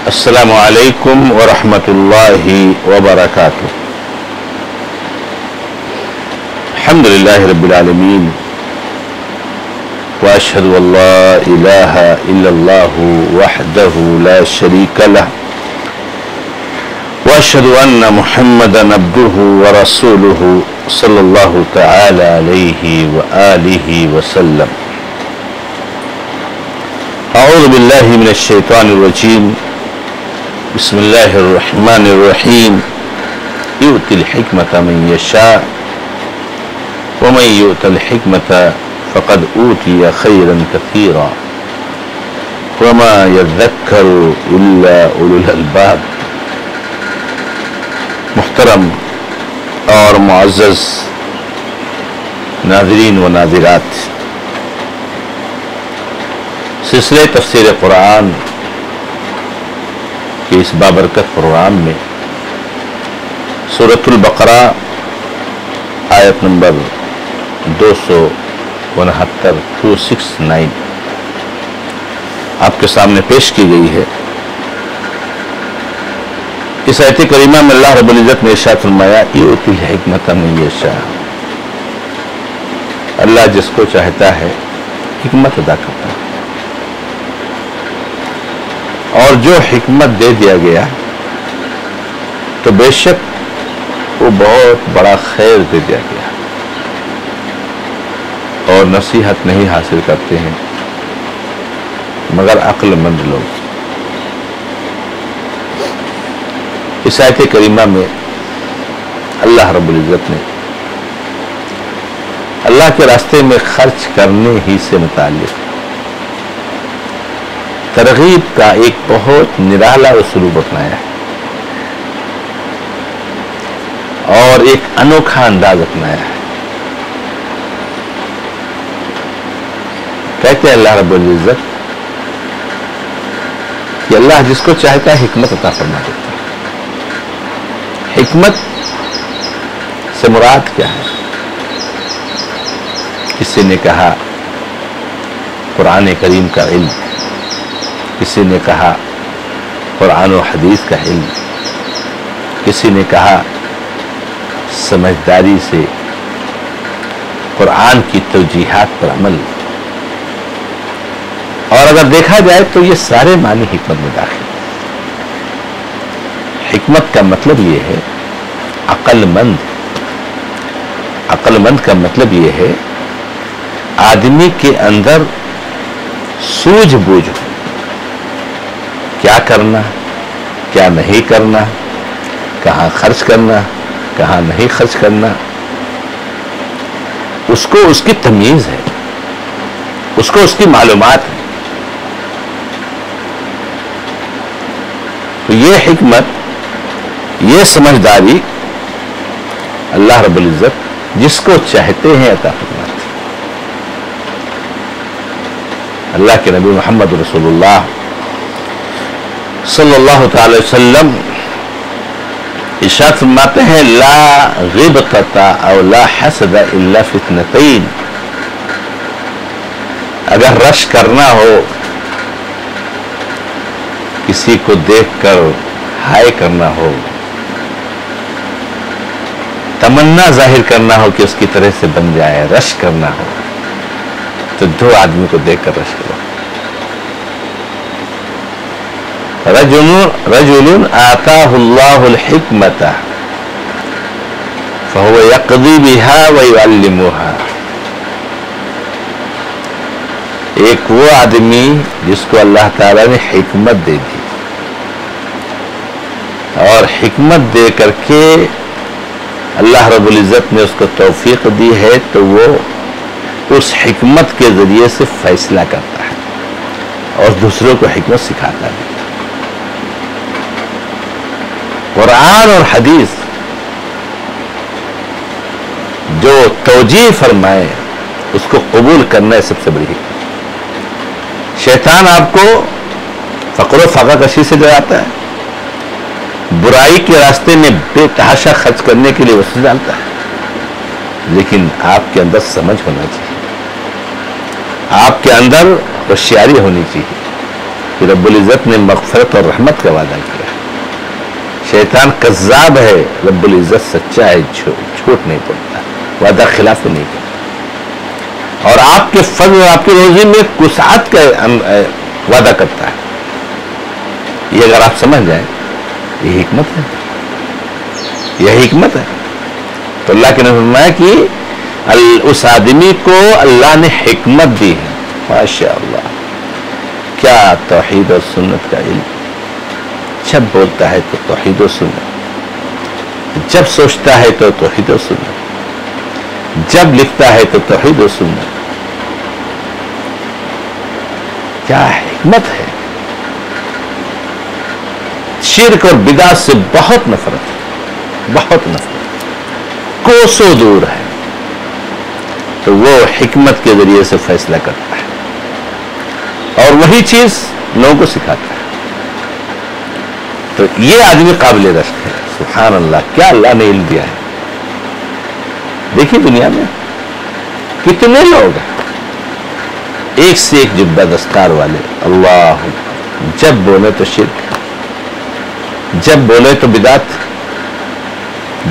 السلام علیکم ورحمۃ اللہ وبرکاتہ۔ الحمد للہ رب العالمین واشہد ان لا الہ الا اللہ وحدہ لا شریک لہ واشہد ان محمدا عبدہ ورسولہ صلی اللہ تعالی علیہ وآلہ وسلم۔ اعوذ باللہ من الشیطان الرجیم، بسم اللہ الرحمن الرحیم۔ یؤتی الحکمۃ من یشاء ومن یؤت الحکمۃ فقد اوتی خیرا کثیرا وما یذکر الا اولو الالباب۔ محترم اور معزز ناظرین و ناظرات، سلسلہ تفسیر قرآن کہ اس بابرکت پروگرام میں سورۃ البقرہ آیت نمبر 269 آپ کے سامنے پیش کی گئی ہے۔ اس آیت کریمہ میں اللہ رب العزت نے ارشاد فرمایا یؤتی الحکمۃ من یشاء، اللہ جس کو چاہتا ہے حکمت عطا کرتا ہے، اور جو حکمت دے دیا گیا تو بے شک وہ بہت بڑا خیر دے دیا گیا، اور نصیحت نہیں حاصل کرتے ہیں مگر عقل مند لوگ۔ اس آیت کریمہ میں اللہ رب العزت نے اللہ کے راستے میں خرچ کرنے ہی سے متعلق ترغیب کا ایک بہت نرالا اسلوب اپنایا ہے اور ایک انوکھا انداز اپنایا ہے۔ کہتے ہیں اللہ رب العزت کہ اللہ جس کو چاہتا ہے حکمت عطا فرما دیتا ہے۔ حکمت سے مراد کیا ہے؟ کسی نے کہا قرآن کریم کا علم، کسی نے کہا قرآن و حدیث کا علم، کسی نے کہا سمجھداری سے قرآن کی توجیحات پر عمل۔ اور اگر دیکھا جائے تو یہ سارے معنی حکمت میں داخل ہیں۔ حکمت کا مطلب یہ ہے عقل مند۔ عقل مند کا مطلب یہ ہے آدمی کے اندر سوجھ بوجھ، کیا کرنا، کیا نہیں کرنا، کہاں خرچ کرنا، کہاں نہیں خرچ کرنا، اس کو اس کی تمیز ہے، اس کو اس کی معلومات ہے۔ تو یہ حکمت، یہ سمجھداری اللہ رب العزت جس کو چاہتے ہیں عطا فرماتے ہیں۔ اللہ کے نبی محمد رسول اللہ صلی اللہ تعالی وسلم ارشاد فرماتے ہیں لا غبطۃ او لا حسد الا فی اثنتین۔ اگر رش کرنا ہو، کسی کو دیکھ کر ہائے کرنا ہو، تمنا ظاہر کرنا ہو کہ اس کی طرح سے بن جائے، رش کرنا ہو، تو دو آدمی کو دیکھ کر رش کرو۔ رجل آتاہ اللہ الحکمت فهو یقضی بها ویعلمها۔ ایک وہ آدمی جس کو اللہ تعالیٰ نے حکمت دے دی، اور حکمت دے کر کے اللہ رب العزت نے اس کو توفیق دی ہے، تو وہ اس حکمت کے ذریعے سے فیصلہ کرتا ہے اور دوسروں کو حکمت سکھاتا ہے۔ قرآن اور حدیث جو توجیہ فرمائے اس کو قبول کرنا ہے سب سے بڑی حکمت۔ شیطان آپ کو فقر و فاقہ کشی سے ڈراتا ہے، برائی کے راستے میں بے تحاشا خرچ کرنے کے لیے وسوسہ ڈالتا ہے، لیکن آپ کے اندر سمجھ ہونا چاہیے، آپ کے اندر ہوشیاری ہونی چاہیے، کہ رب العزت نے مغفرت اور رحمت کا وعدہ کیا. شیطان کذاب ہے، رب العزت سچا ہے، جھوٹ نہیں بولتا، وعدہ خلاف نہیں کرتا. اور آپ کے فضل اور آپ کی روزی میں وسعت کا وعدہ کرتا ہے. یہ اگر آپ سمجھ جائیں یہ حکمت ہے، یہ حکمت ہے. تو اللہ کے نے فرمایا کہ اس آدمی کو اللہ نے حکمت دی ہے. ماشاء اللہ، کیا توحید اور سنت کا علم. جب بولتا ہے تو توحید و سنت، جب سوچتا ہے تو توحید و سنت، جب لکھتا ہے تو توحید و سنت. کیا حکمت ہے. شرک اور بدعت سے بہت نفرت ہے، بہت نفرت، کوسوں دور ہے. تو وہ حکمت کے ذریعے سے فیصلہ کرتا ہے اور وہی چیز لوگوں کو سکھاتا ہے. تو یہ آدمی قابل رشک ہے. سبحان اللہ، کیا اللہ نے علم دیا ہے. دیکھیے دنیا میں کتنے لوگ ہیں ایک سے ایک جبہ دستار والے. اللہ، جب بولے تو شرک، جب بولے تو بدعت،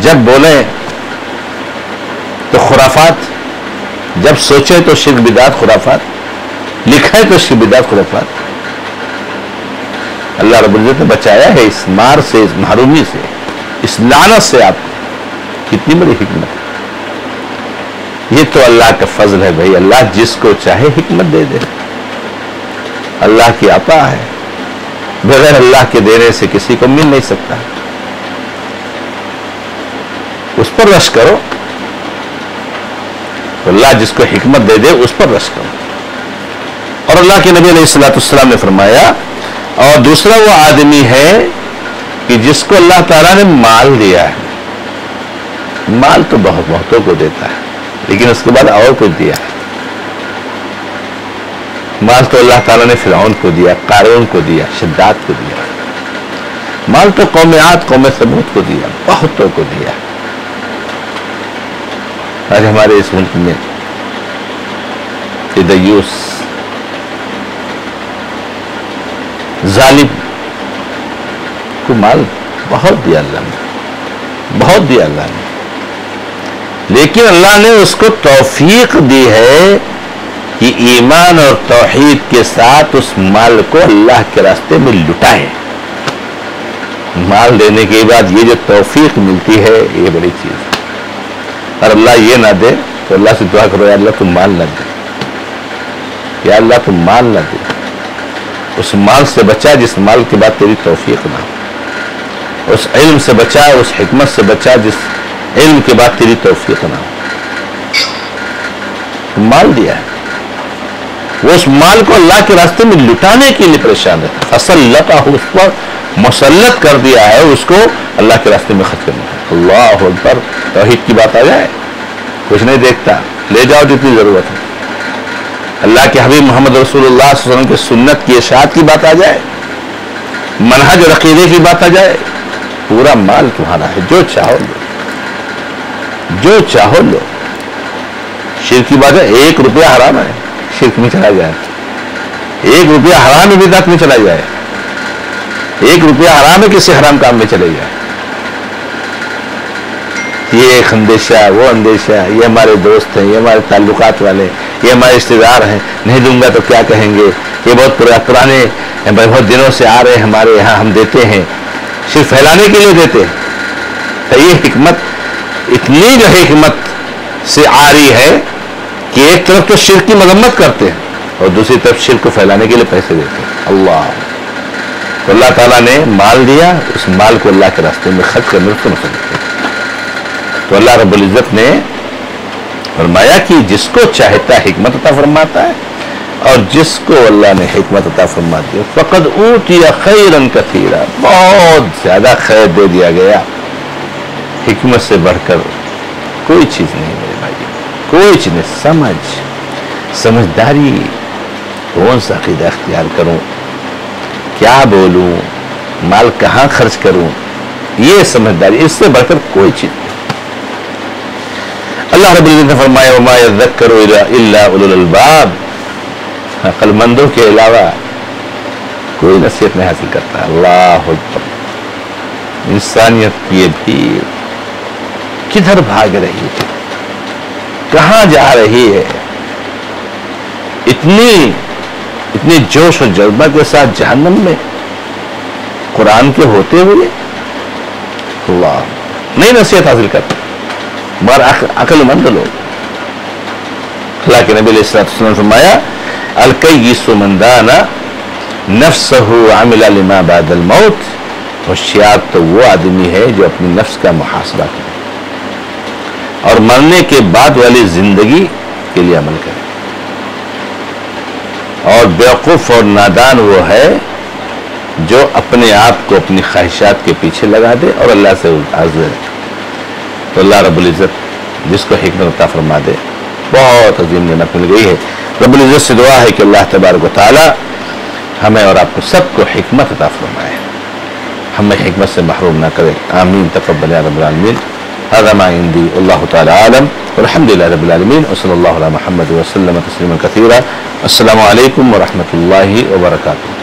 جب بولے تو خرافات، جب سوچے تو شرک بدعت خرافات، لکھے تو شرک بدعت خرافات. اللہ رب العزت نے بچایا ہے اس مار سے، اس محرومی سے، اس لعنت سے. آپ کتنی بڑی حکمت ہے. یہ تو اللہ کا فضل ہے بھائی. اللہ جس کو چاہے حکمت دے دے. اللہ کی عطا ہے، بغیر اللہ کے دینے سے کسی کو مل نہیں سکتا. اس پر رش کرو. اللہ جس کو حکمت دے دے اس پر رش کرو. اور اللہ کے نبی علیہ الصلوۃ والسلام نے فرمایا، اور دوسرا وہ آدمی ہے کہ جس کو اللہ تعالیٰ نے مال دیا ہے. مال تو بہتوں کو دیتا ہے، لیکن اس کے بعد اور کچھ دیا ہے. مال تو اللہ تعالیٰ نے فرعون کو دیا، قارون کو دیا، شداد کو دیا. مال تو قوم عاد، قوم ثمود کو دیا، بہتوں کو دیا. آج ہمارے اس ملک میں دیوس ظالم کو مال بہت دیا اللہ نے، بہت دیا اللہ نے. لیکن اللہ نے اس کو توفیق دی ہے کہ ایمان اور توحید کے ساتھ اس مال کو اللہ کے راستے میں لٹائے. مال دینے کے بعد یہ جو توفیق ملتی ہے یہ بڑی چیز ہے. اور اللہ یہ نہ دے تو اللہ سے دعا کرو، یا اللہ تم مال نہ دے، یا اللہ تم مال نہ دے. اس مال سے بچا جس مال کے بعد تیری توفیق نہ ہو. اس علم سے بچا، اس حکمت سے بچا جس علم کے بعد تیری توفیق نہ ہو. مال دیا ہے، وہ اس مال کو اللہ کے راستے میں لٹانے کے لیے پریشان ہے. فصلتہ، اس پر مسلط کر دیا ہے اس کو اللہ کے راستے میں خرچ کرنا ہے. اللہ اکبر. توحید کی بات آ جائے کچھ نہیں دیکھتا، لے جاؤ جتنی ضرورت ہے. اللہ کے حبیب محمد رسول اللہ صلی اللہ علیہ وسلم کی سنت کی اشاعت کی بات آ جائے، منہج اور عقیدے کی بات آ جائے، پورا مال تمہارا ہے. جو چاہو لو، جو چاہو لو. شرک کی بات ہے، 1 روپیہ حرام ہے، شرک میں چلا جائے. 1 روپیہ حرام ہے، بدعت میں چلا جائے. 1 روپیہ حرام ہے، کسی حرام کام میں چلے جائے. یہ ایک اندیشہ، وہ اندیشہ، یہ ہمارے دوست ہیں، یہ ہمارے تعلقات والے، یہ ہمارے رشتے دار ہیں، نہیں دوں گا تو کیا کہیں گے، یہ بہت پرانے بہت دنوں سے آ رہے ہیں ہمارے یہاں، ہم دیتے ہیں صرف پھیلانے کے لیے دیتے ہیں. تو یہ حکمت اتنی جو حکمت سے آ رہی ہے کہ ایک طرف تو شرک کی مذمت کرتے ہیں اور دوسری طرف شرک کو پھیلانے کے لیے پیسے دیتے ہیں. اللہ، تو اللہ تعالیٰ نے مال دیا، اس مال کو اللہ کے راستے میں خرچ کرنے کو نصیحت کی. تو اللہ رب العزت نے فرمایا کہ جس کو چاہتا حکمت عطا فرماتا ہے، اور جس کو اللہ نے حکمت عطا فرماتی ہے فقد اوتی خیرا کثیرا، بہت زیادہ خیر دے دیا گیا. حکمت سے بڑھ کر کوئی چیز نہیں میرے بھائی، کوئی چیز نہیں. سمجھداری، کون سا عقیدہ اختیار کروں، کیا بولوں، مال کہاں خرچ کروں، یہ سمجھداری، اس سے بڑھ کر کوئی چیز نہیں. اللہ رب العزت نے فرمایا وما یذکر الا اولو الالباب، عقل مندوں کے علاوہ کوئی نصیحت نہیں حاصل کرتا. اللہ اکبر. انسانیت کی یہ بھیڑ کدھر بھاگ رہی ہے, کہاں جا رہی ہے؟ اتنی جوش و جذبہ کے ساتھ جہنم میں قرآن کے ہوتے ہوئے اللہ نہیں نصیحت حاصل کرتے. بار عقل مند لوگ. اللہ کے نبی علیہ السلام نے فرمایا الکیس من دان نفسہ عمل لما بعد الموت. ہوشیار تو وہ آدمی ہے جو اپنی نفس کا محاسبہ کرے اور مرنے کے بعد والی زندگی کے لیے عمل کرے. اور بیوقوف اور نادان وہ ہے جو اپنے آپ کو اپنی خواہشات کے پیچھے لگا دے اور اللہ سے حاضر. تو اللہ رب العزت جس کو حکمت عطا فرما دے, بہت عظیم نعمت مل گئی ہے. رب العزت سے دعا ہے کہ اللہ تبارک و تعالی ہمیں اور آپ کو سب کو حکمت عطا فرمائے, ہمیں حکمت سے محروم نہ کرے. آمین. تقبل یا رب العالمین. هذا ما عندي والله تعالى عالم والحمد لله رب العالمين وصلى الله على محمد وسلم تسليما كثيرا. السلام عليكم ورحمة الله وبركاته.